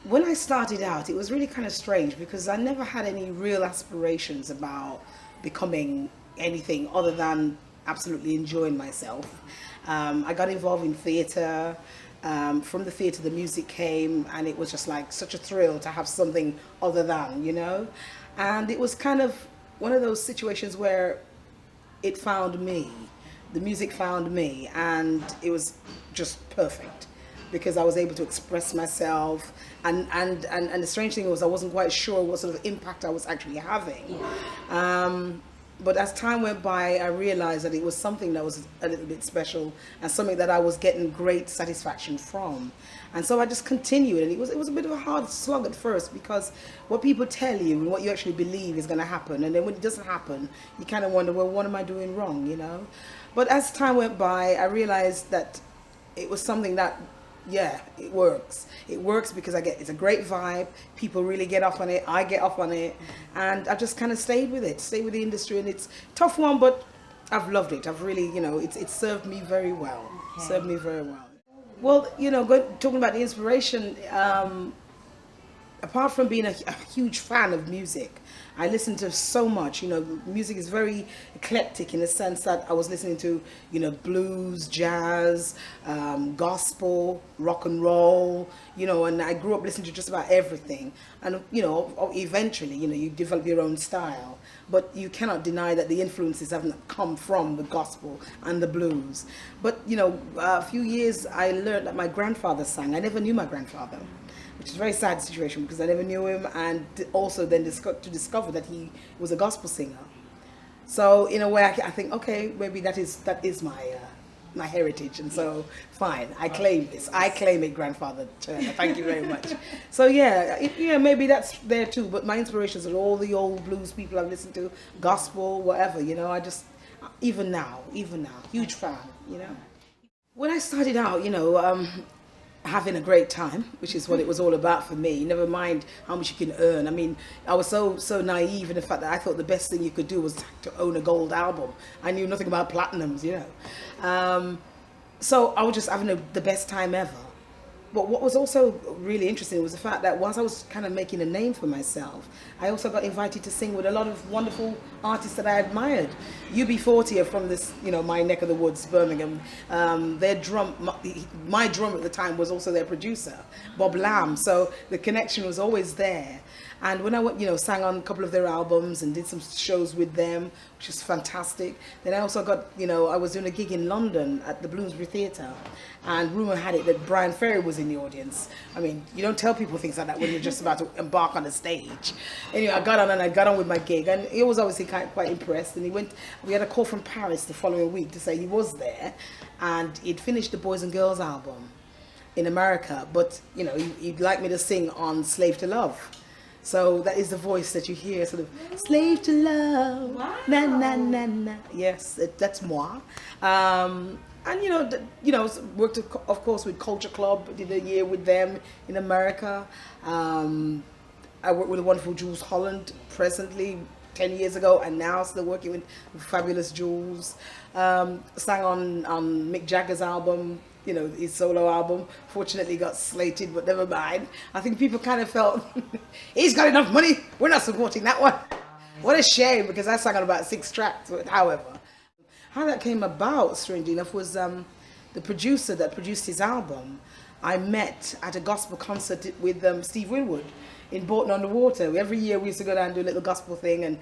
When I started out, it was really kind of strange because I never had any real aspirations about becoming anything other than absolutely enjoying myself. I got involved in theatre. From the theatre, the music came, and it was just like such a thrill to have something other than, you know. And it was kind of one of those situations where it found me. The music found me, and it was just perfect because I was able to express myself, and the strange thing was I wasn't quite sure what sort of impact I was actually having. But as time went by, I realized that it was something that was a little bit special and something that I was getting great satisfaction from. And so I just continued, and it was a bit of a hard slog at first because what people tell you and what you actually believe is going to happen, and then when it doesn't happen, you kind of wonder, well, what am I doing wrong, you know? But as time went by, I realized that it was something that, yeah, it works. It works because it's a great vibe. People really get off on it. I get off on it, and I just kind of stayed with the industry. And it's a tough one, but I've loved it. I've really, it's served me very well. Okay. Served me very well. Well, talking about the inspiration, apart from being a huge fan of music, I listen to so much. Music is very eclectic in the sense that I was listening to, blues, jazz, gospel, rock and roll, and I grew up listening to just about everything. And, eventually, you develop your own style. But you cannot deny that the influences haven't come from the gospel and the blues. But, a few years I learned that my grandfather sang. I never knew my grandfather, which is a very sad situation because I never knew him, and also then to discover that he was a gospel singer. So in a way, I think, okay, maybe that is my heritage, and so fine, I claim this. I claim it, Grandfather Turner. Thank you very much. So yeah, maybe that's there too. But my inspirations are all the old blues people I've listened to, gospel, whatever. I just even now, huge fan. When I started out, having a great time, which is what it was all about for me. Never mind how much you can earn. I mean, I was so naive in the fact that I thought the best thing you could do was to own a gold album. I knew nothing about platinums, So I was just having the best time ever. But what was also really interesting was the fact that whilst I was kind of making a name for myself, I also got invited to sing with a lot of wonderful artists that I admired. UB40 are from this, my neck of the woods, Birmingham. Their my drummer at the time was also their producer, Bob Lamb. So the connection was always there. And when I went, sang on a couple of their albums and did some shows with them, which was fantastic. Then I also got, I was doing a gig in London at the Bloomsbury Theatre, and rumour had it that Brian Ferry was in the audience. I mean, you don't tell people things like that when you're just about to embark on the stage. Anyway, I got on with my gig, and he was obviously quite impressed. And we had a call from Paris the following week to say he was there, and he'd finished the Boys and Girls album in America, but he'd like me to sing on Slave to Love. So that is the voice that you hear, sort of, slave to love, wow. Na na na na. Yes, that's moi. And worked of course with Culture Club. Did a year with them in America. I work with the wonderful Jules Holland presently, 10 years ago, and now still working with fabulous Jules. Sang on Mick Jagger's album. His solo album. Fortunately got slated, but never mind. I think people kind of felt, he's got enough money, we're not supporting that one. What a shame, because I sang on about 6 tracks, however. How that came about, strangely enough, was the producer that produced his album. I met at a gospel concert with Steve Winwood in Bolton-on-the-Water. Every year we used to go down and do a little gospel thing, and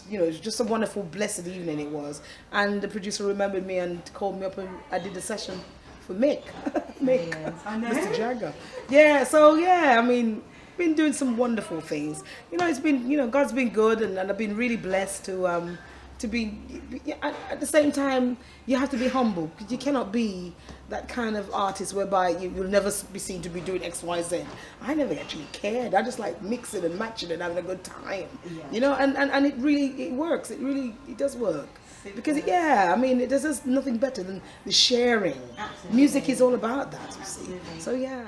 it was just a wonderful, blessed evening it was. And the producer remembered me and called me up, and I did the session for Mick, yes, Mr. Jagger. Yeah, so yeah, I mean, been doing some wonderful things. It's been, God's been good, and I've been really blessed to be. At the same time, you have to be humble, because you cannot be that kind of artist whereby you will never be seen to be doing X, Y, Z. I never actually cared. I just like mixing and matching and having a good time. Yeah. And it works. It does work. Because there's just nothing better than the sharing. Absolutely. Music is all about that, you see. So yeah.